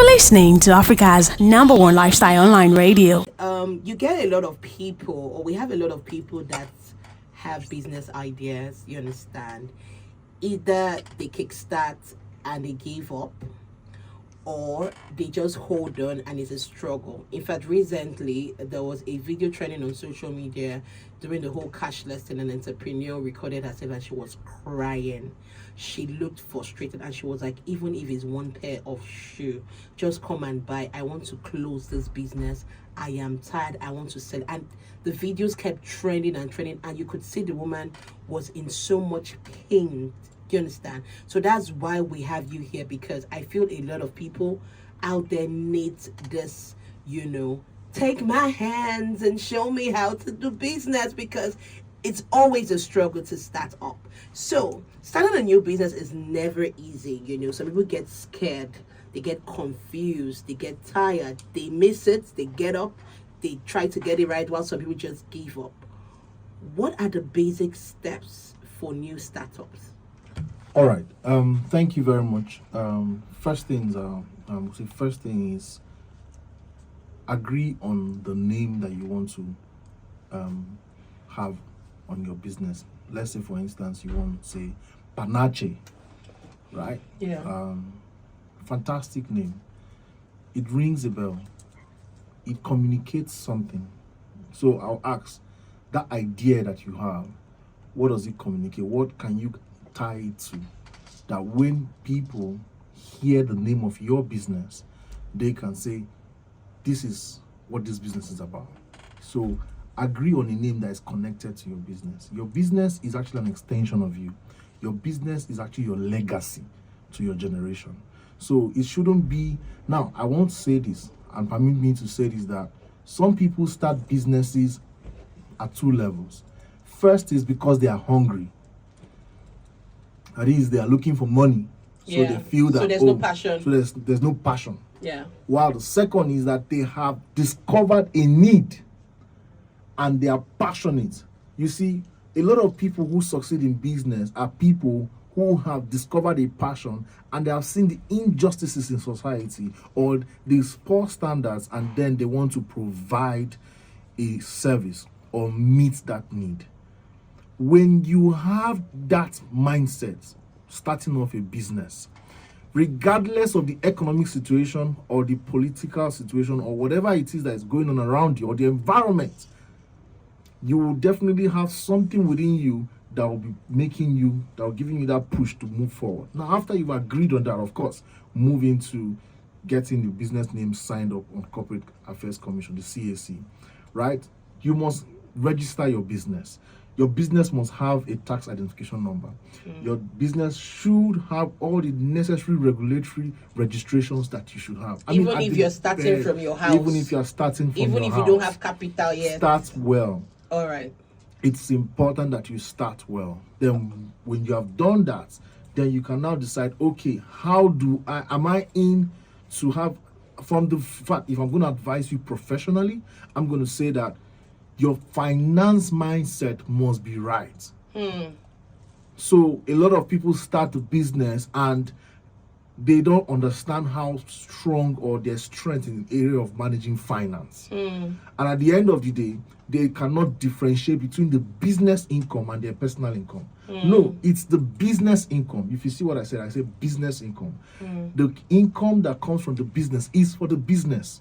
You're listening to Africa's #1 lifestyle online radio. You get a lot of people, or we have a lot of people that have business ideas, you understand. Either they kickstart and they give up, or they just hold on and it's a struggle. In fact, recently there was a video trending on social media during the whole cashless thing. An entrepreneur recorded herself and she was crying. She looked frustrated and she was like, even if it's one pair of shoe, just come and buy. I want to close this business. I am tired. I want to sell. And the videos kept trending and trending, and you could see the woman was in so much pain. Do you understand? So that's why we have you here, because I feel a lot of people out there need this, take my hands and show me how to do business, because it's always a struggle to start up. So starting a new business is never easy. Some people get scared, they get confused, they get tired, they miss it, they get up, they try to get it right, while some people just give up. What are the basic steps for new startups? All right. Thank you very much. First thing is agree on the name that you want to have on your business. Let's say, for instance, you want to say Panache, right? Yeah. Fantastic name. It rings a bell. It communicates something. So I'll ask, that idea that you have, what does it communicate? What can you tie it to, that when people hear the name of your business, they can say, this is what this business is about. So agree on a name that is connected to your business. Your business is actually an extension of you. Your business is actually your legacy to your generation. So it shouldn't be, now I won't say this, and permit me to say this, that some people start businesses at two levels. First is because they are hungry. That is, they are looking for money. So they feel that, so there's no passion. So there's no passion. Yeah. While the second is that they have discovered a need and they are passionate. You see, a lot of people who succeed in business are people who have discovered a passion and they have seen the injustices in society or these poor standards, and then they want to provide a service or meet that need. When you have that mindset, starting off a business, regardless of the economic situation or the political situation or whatever it is that is going on around you or the environment, you will definitely have something within you that will be giving you that push to move forward. Now, after you've agreed on that, of course, move into getting your business name signed up on Corporate Affairs Commission, the CAC, right? You must register your business. Your business must have a tax identification number. Your business should have all the necessary regulatory registrations that you should have. Even if you're starting from your house. Even if you're starting from your house. Even if you don't have capital yet. Start well. All right. It's important that you start well. Then when you have done that, then you can now decide, okay, am I in to have, from the fact, if I'm going to advise you professionally, I'm going to say that your finance mindset must be right. So a lot of people start the business and they don't understand how strong or their strength in the area of managing finance. And at the end of the day, they cannot differentiate between the business income and their personal income. No, it's the business income. If you see what I said business income. The income that comes from the business is for the business.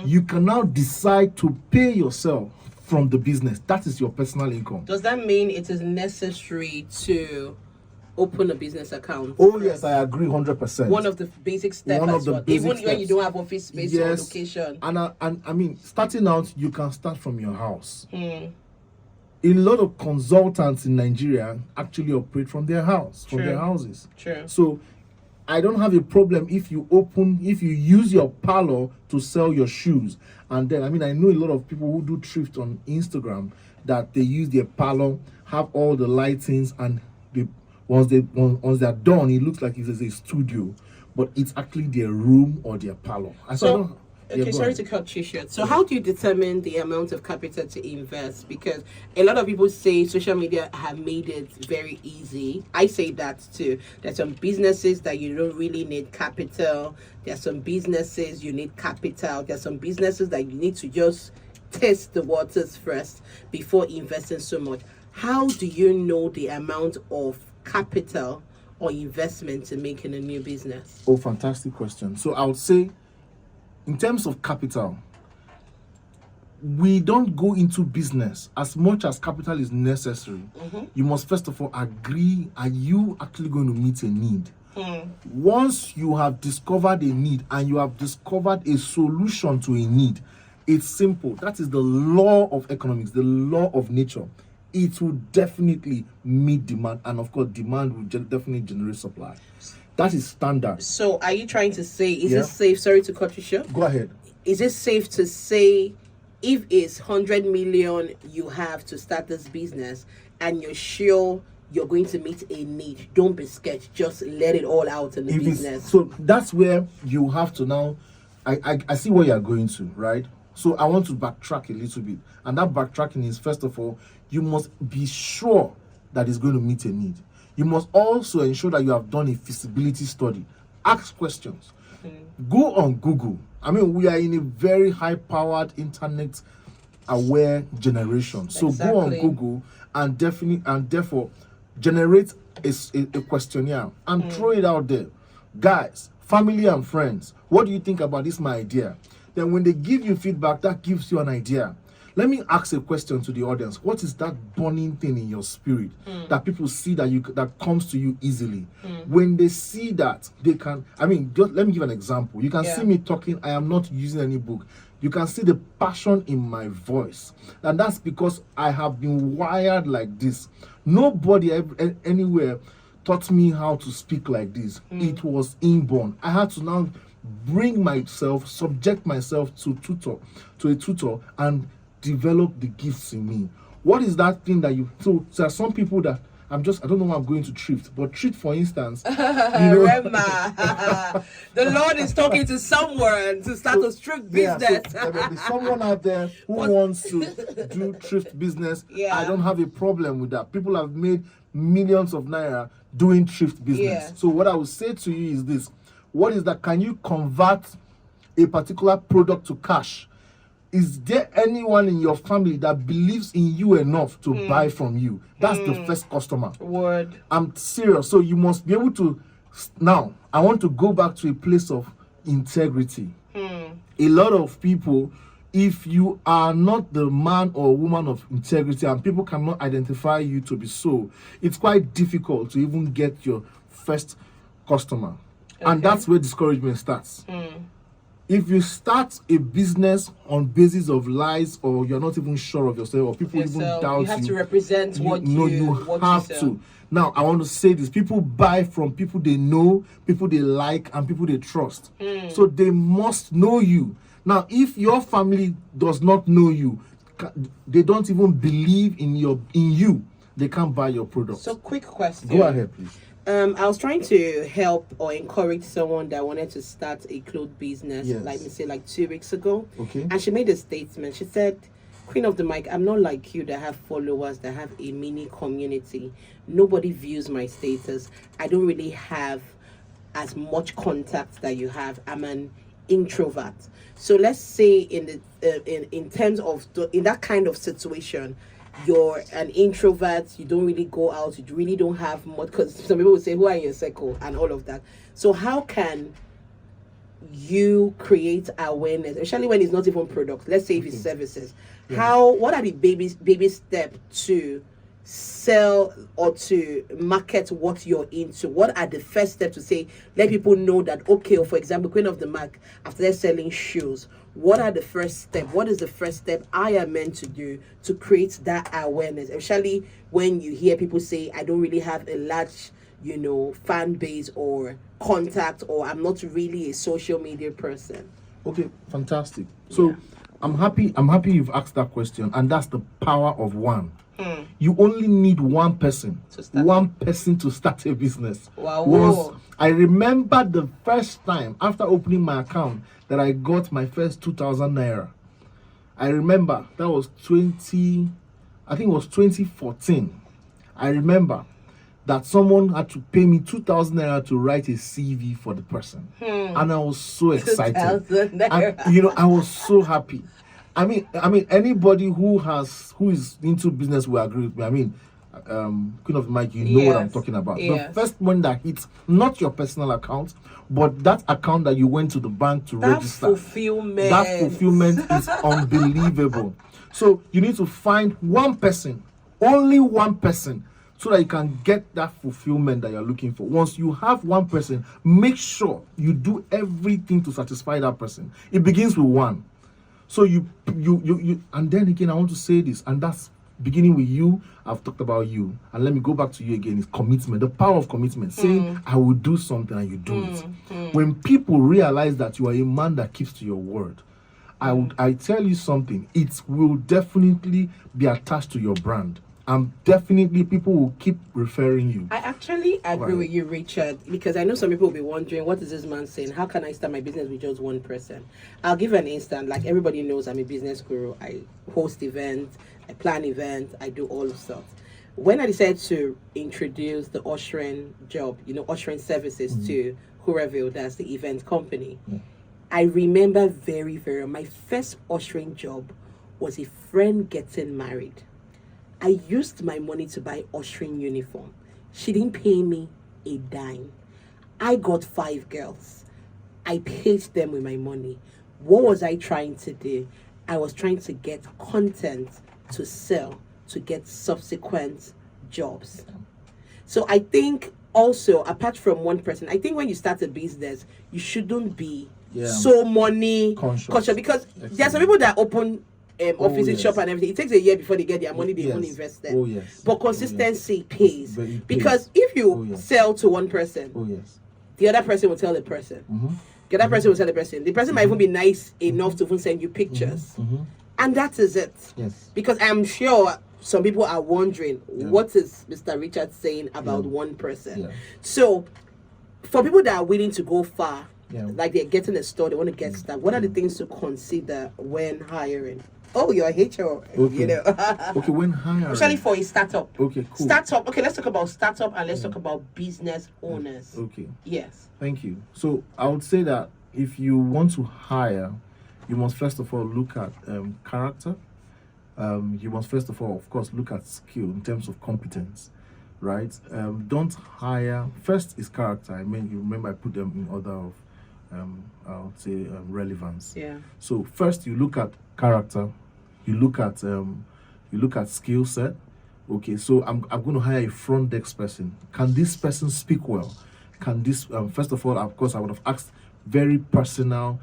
You can now decide to pay yourself from the business. That is your personal income. Does that mean it is necessary to open a business account? Oh yes, I agree 100%. One of the basic steps, even when you don't have office space or location. And I mean, starting out, you can start from your house. A lot of consultants in Nigeria actually operate from their house, from their houses. True. So I don't have a problem if you use your parlor to sell your shoes. And then, I know a lot of people who do thrift on Instagram that they use their parlor, have all the lightings, and once they're done, it looks like it's a studio, but it's actually their room or their parlor. Okay, go sorry ahead. to cut you short. So, how do you determine the amount of capital to invest? Because a lot of people say social media have made it very easy. I say that too. There's some businesses that you don't really need capital. There's some businesses you need capital. There's some businesses that you need to just test the waters first before investing so much. How do you know the amount of capital or investment to make in a new business? Oh, fantastic question. So I would say, in terms of capital, we don't go into business as much as capital is necessary. You must first of all agree, are you actually going to meet a need? Once you have discovered a need and you have discovered a solution to a need, it's simple. That is the law of economics, the law of nature. It will definitely meet demand, and of course demand will definitely generate supply. That is standard. So, are you trying to say, is Yeah. it safe? Sorry to cut you short. Go ahead. Is it safe to say, if it's 100 million you have to start this business and you're sure you're going to meet a need, don't be scared, just let it all out in the business? So that's where you have to now, I see where you're going to, right? So I want to backtrack a little bit, and that backtracking is, first of all, you must be sure that it's going to meet a need. You must also ensure that you have done a feasibility study. Ask questions. Go on Google. I mean, we are in a very high-powered, internet-aware generation. So go on Exactly. Google and therefore generate a questionnaire and throw it out there. Guys, family and friends, what do you think about this, my idea? Then when they give you feedback, that gives you an idea. Let me ask a question to the audience. What is that burning thing in your spirit that people see that comes to you easily? When they see that, they can, I mean, just let me give an example. You can see me talking, I am not using any book. You can see the passion in my voice. And that's because I have been wired like this. Nobody anywhere taught me how to speak like this. It was inborn. I had to now subject myself to a tutor, and develop the gifts in me. What is that thing that so there are some people that I don't know why I'm going to thrift, but thrift, for instance, Rema, the Lord is talking to someone to start a thrift business. So there may be someone out there who wants to do thrift business. Yeah. I don't have a problem with that. People have made millions of naira doing thrift business. Yeah. So what I would say to you is this: what is that? Can you convert a particular product to cash? Is there anyone in your family that believes in you enough to buy from you? That's the first customer. Word. I'm serious. So you must be able to. Now, I want to go back to a place of integrity. A lot of people, if you are not the man or woman of integrity and people cannot identify you to be so, it's quite difficult to even get your first customer. And that's where discouragement starts. If you start a business on basis of lies, or you're not even sure of yourself, or people even doubt you, you have to represent what you have to. Now, I want to say this: people buy from people they know, people they like, and people they trust. So they must know you. Now, if your family does not know you, they don't even believe in you, they can't buy your product. So, quick question. Go ahead, please. I was trying to help or encourage someone that wanted to start a clothes business, Yes. like 2 weeks ago. Okay. And she made a statement. She said, Queen of the Mic, I'm not like you that have followers, that have a mini community. Nobody views my status. I don't really have as much contact that you have. I'm an introvert. So let's say in terms of in that kind of situation, you're an introvert, you don't really go out, you really don't have much, because some people would say, who are in your circle and all of that. So how can you create awareness, especially when it's not even product? Let's say if it's services. What are the baby step to sell or to market what you're into? What are the first steps to say, let people know that, okay, or for example, Queen of the Mark, after they're selling shoes, what are the first step? What is the first step I am meant to do to create that awareness? Especially when you hear people say, I don't really have a large, fan base or contact, or I'm not really a social media person. Okay, fantastic. So I'm happy you've asked that question, and that's the power of one. You only need one person. To One person to start a business. Wow. I remember the first time after opening my account that I got my first 2,000 naira. I remember that was 2014. I remember that someone had to pay me 2,000 naira to write a CV for the person. And I was so excited. 2,000 naira. And, I was so happy. I mean, anybody who is into business will agree with me. I mean, Queen of the Mic, you know what I'm talking about. Yes. The first one that hits not your personal account, but that account that you went to the bank to register. That fulfillment is unbelievable. So you need to find one person, only one person, so that you can get that fulfillment that you're looking for. Once you have one person, make sure you do everything to satisfy that person. It begins with one. So you and then again, I want to say this, and that's beginning with you. I've talked about you, and let me go back to you again. It's commitment, the power of commitment, saying I will do something and you do it. When people realize that you are a man that keeps to your word, I tell you something, it will definitely be attached to your brand. And definitely people will keep referring you. I actually agree with you, Richard, because I know some people will be wondering, what is this man saying? How can I start my business with just one person? I'll give an instant. Like everybody knows, I'm a business guru. I host events, I plan events, I do all of stuff. When I decided to introduce the ushering job, ushering services to Whorever, that's the event company, I remember very, very, my first ushering job was a friend getting married. I used my money to buy ushering uniform. She didn't pay me a dime. I got 5 girls. I paid them with my money. What was I trying to do? I was trying to get content to sell, to get subsequent jobs. So I think also, apart from one person, I think when you start a business, you shouldn't be so money conscious, because there are some people that open offices, shop and everything. It takes a year before they get their money, they won't invest it. But consistency pays. Because if you sell to one person, the other person will tell the person. The other person will tell the person. The person might even be nice enough to even send you pictures. And that is it. Because I'm sure some people are wondering, what is Mr. Richard saying about one person? So, for people that are willing to go far, like they're getting a store, they want to get stuff, what are the things to consider when hiring? Oh, you're a HR, Okay, when hiring. Especially for a startup. Okay, cool. Startup. Okay, let's talk about startup and let's talk about business owners. Okay. Yes. Thank you. So I would say that if you want to hire, you must first of all look at character. You must first of all, of course, look at skill in terms of competence, right? Don't hire. First is character. I mean, you remember I put them in order of, I would say, relevance. Yeah. So first you look at character. You look at skill set. Okay, so I'm going to hire a front desk person. Can this person speak well? Can this first of all, of course, I would have asked very personal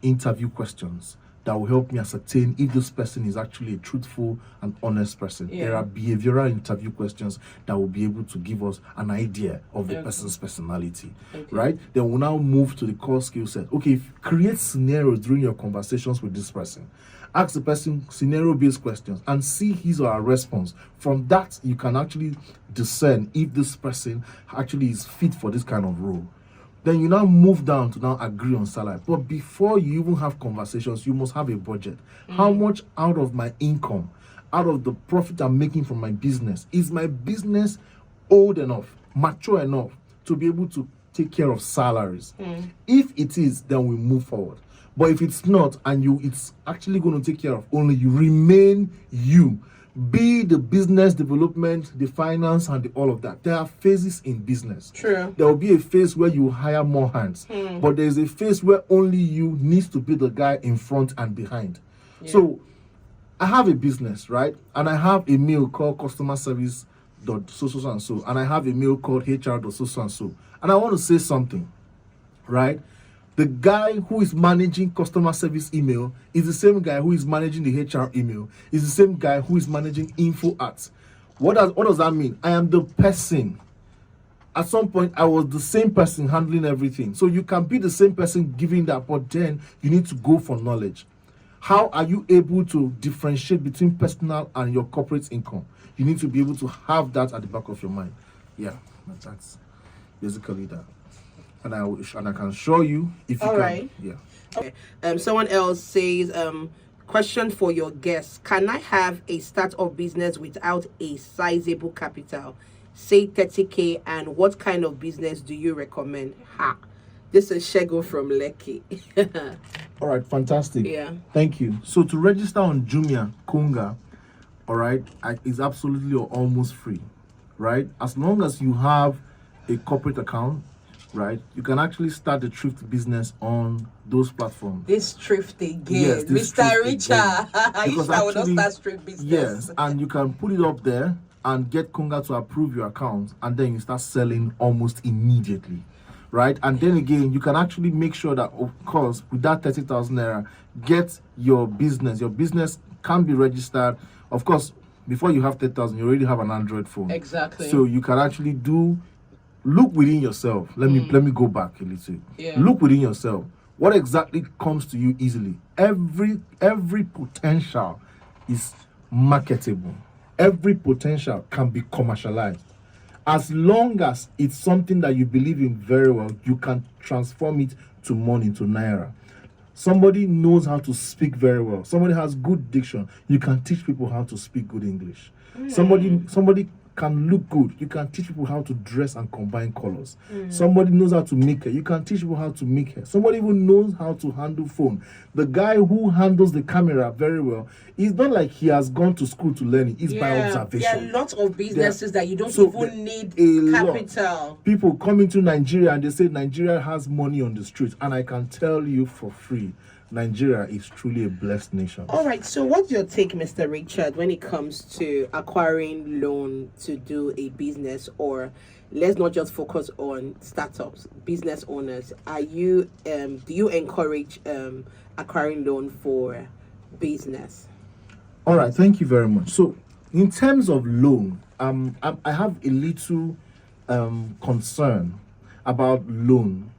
interview questions that will help me ascertain if this person is actually a truthful and honest person. There are behavioral interview questions that will be able to give us an idea of the person's personality, right? Then we'll now move to the core skill set. Okay, create scenarios during your conversations with this person. Ask the person scenario-based questions and see his or her response. From that, you can actually discern if this person actually is fit for this kind of role. Then you now move down to now agree on salary. But before you even have conversations, you must have a budget. How much out of my income, out of the profit I'm making from my business, is my business old enough, mature enough to be able to take care of salaries? If it is, then we move forward. But if it's not, and it's actually going to take care of only you, remain you. Be the business development, the finance, and all of that. There are phases in business. True. There will be a phase where you hire more hands. But there's a phase where only you needs to be the guy in front and behind. So I have a business, right? And I have a mail called customer service so and so. And I have a mail called HR so and so. And I want to say something, right? The guy who is managing customer service email is the same guy who is managing the HR email. Is the same guy who is managing info ads. What does that mean? I am the person. At some point, I was the same person handling everything. So you can be the same person giving that, but then you need to go for knowledge. How are you able to differentiate between personal and your corporate income? You need to be able to have that at the back of your mind. Yeah, that's basically that. And I can show you if you All can. right. Yeah. Okay. Someone else says, question for your guests. Can I have a start-up business without a sizable capital? Say 30K, and what kind of business do you recommend? Ha. This is Shego from Lekki. All right, fantastic. Yeah. Thank you. So to register on Jumia, Konga, all right, is absolutely or almost free, right? As long as you have a corporate account, right, you can actually start the thrift business on those platforms. This thrift again, Yes, this Mr. thrift Richard. again. I Because would not actually- start thrift business. Yes, and you can put it up there and get Konga to approve your account, and then you start selling almost immediately, right? And then again, you can actually make sure that, of course, with that 30,000 naira, get your business. Your business can be registered. Of course, before you have 30,000, you already have an Android phone. Exactly. So you can actually look within yourself. Let me go back a little. Yeah. Look within yourself. What exactly comes to you easily? Every potential is marketable. Every potential can be commercialized. As long as it's something that you believe in very well, you can transform it to money, to naira. Somebody knows how to speak very well. Somebody has good diction. You can teach people how to speak good English. Somebody can look good. You can teach people how to dress and combine colors. Somebody knows how to make hair. You can teach people how to make hair. Somebody even knows how to handle phone. The guy who handles the camera very well, it's not like he has gone to school to learn it. It's by observation. There are lots of businesses that you don't So even need a capital. lot. People come into Nigeria and they say Nigeria has money on the street, and I can tell you for free, Nigeria is truly a blessed nation. All right, so what's your take, Mr. Richard, when it comes to acquiring loan to do a business, or let's not just focus on startups, business owners? Are you do you encourage acquiring loan for business? All right, thank you very much. So, in terms of loan, I have a little concern about loan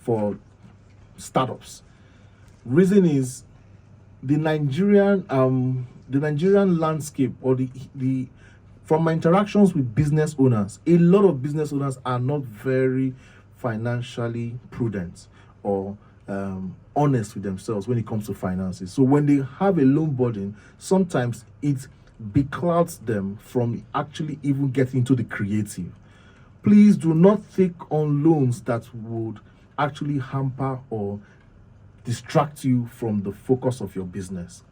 for startups. Reason is the Nigerian landscape, or the from my interactions with business owners, a lot of business owners are not very financially prudent or honest with themselves when it comes to finances. So when they have a loan burden, sometimes it beclouds them from actually even getting into the creative. Please do not take on loans that would actually hamper or distract you from the focus of your business.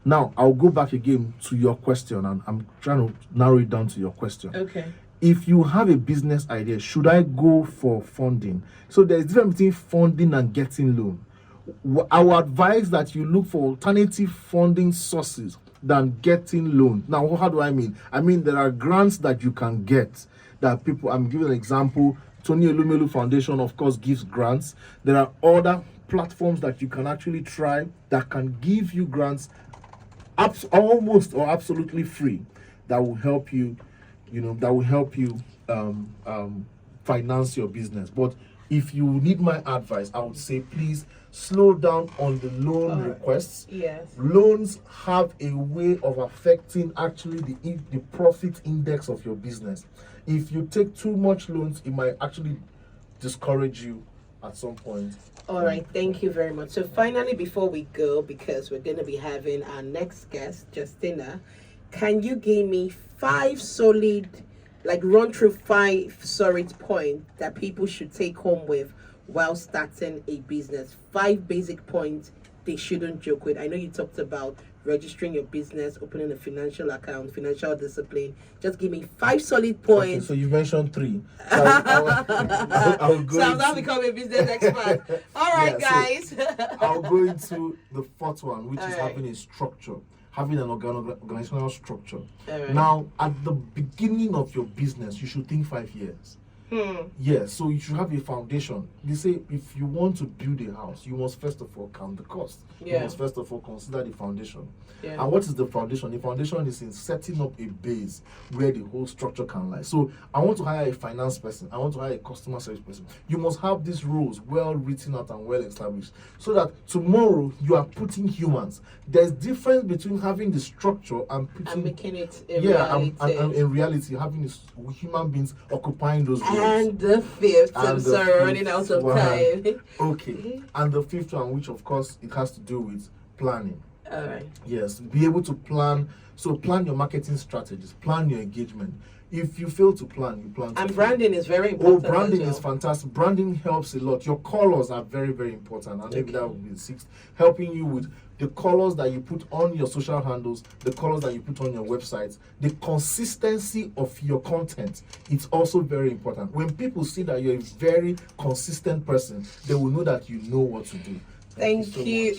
Now, I'll go back again to your question, and I'm trying to narrow it down to your question. Okay. If you have a business idea, should I go for funding? So there's a difference between funding and getting loan. I would advise that you look for alternative funding sources than getting loan. Now, how do I mean? I mean, there are grants that you can get that people, I'm giving an example. Tony Elumelu Foundation, of course, gives grants. There are other platforms that you can actually try that can give you grants almost or absolutely free, that will help you, finance your business. But if you need my advice, I would say please slow down on the loan requests. Yes. Loans have a way of affecting actually the profit index of your business. If you take too much loans, it might actually discourage you at some point. All right, thank you very much. So finally, before we go, because we're going to be having our next guest, Justina, can you give me run through 5 solid points that people should take home with while starting a business? 5 basic points they shouldn't joke with. I know you talked about registering your business, opening a financial account, financial discipline. Just give me 5 solid points. Okay, so you mentioned 3. So I'll go. So I'll now become a business expert. All right, guys. I'll go into the 4th one, which is right. having a structure, having an organizational structure. All right. Now, at the beginning of your business, you should think 5 years. Yeah, so you should have a foundation. They say if you want to build a house, you must first of all count the cost. You must first of all consider the foundation. And what is the foundation? The foundation is in setting up a base where the whole structure can lie. So I want to hire a finance person. I want to hire a customer service person. You must have these rules well written out and well established so that tomorrow you are putting humans. There's difference between having the structure and putting, and making it a reality. And in reality, having this human beings occupying those roles. And the fifth, I'm sorry, running out of time. Okay. And the fifth one, which of course it has to do with planning. All right. Yes, be able to plan. So plan your marketing strategies, plan your engagement. If you fail to plan, you plan to And fail. branding is very important. Branding as well. is fantastic. Branding helps a lot. Your colors are very, very important. And maybe that would be the sixth. Helping you with the colors that you put on your social handles, the colors that you put on your websites, the consistency of your content. It's also very important. When people see that you're a very consistent person, they will know that you know what to do. Thank so you. much.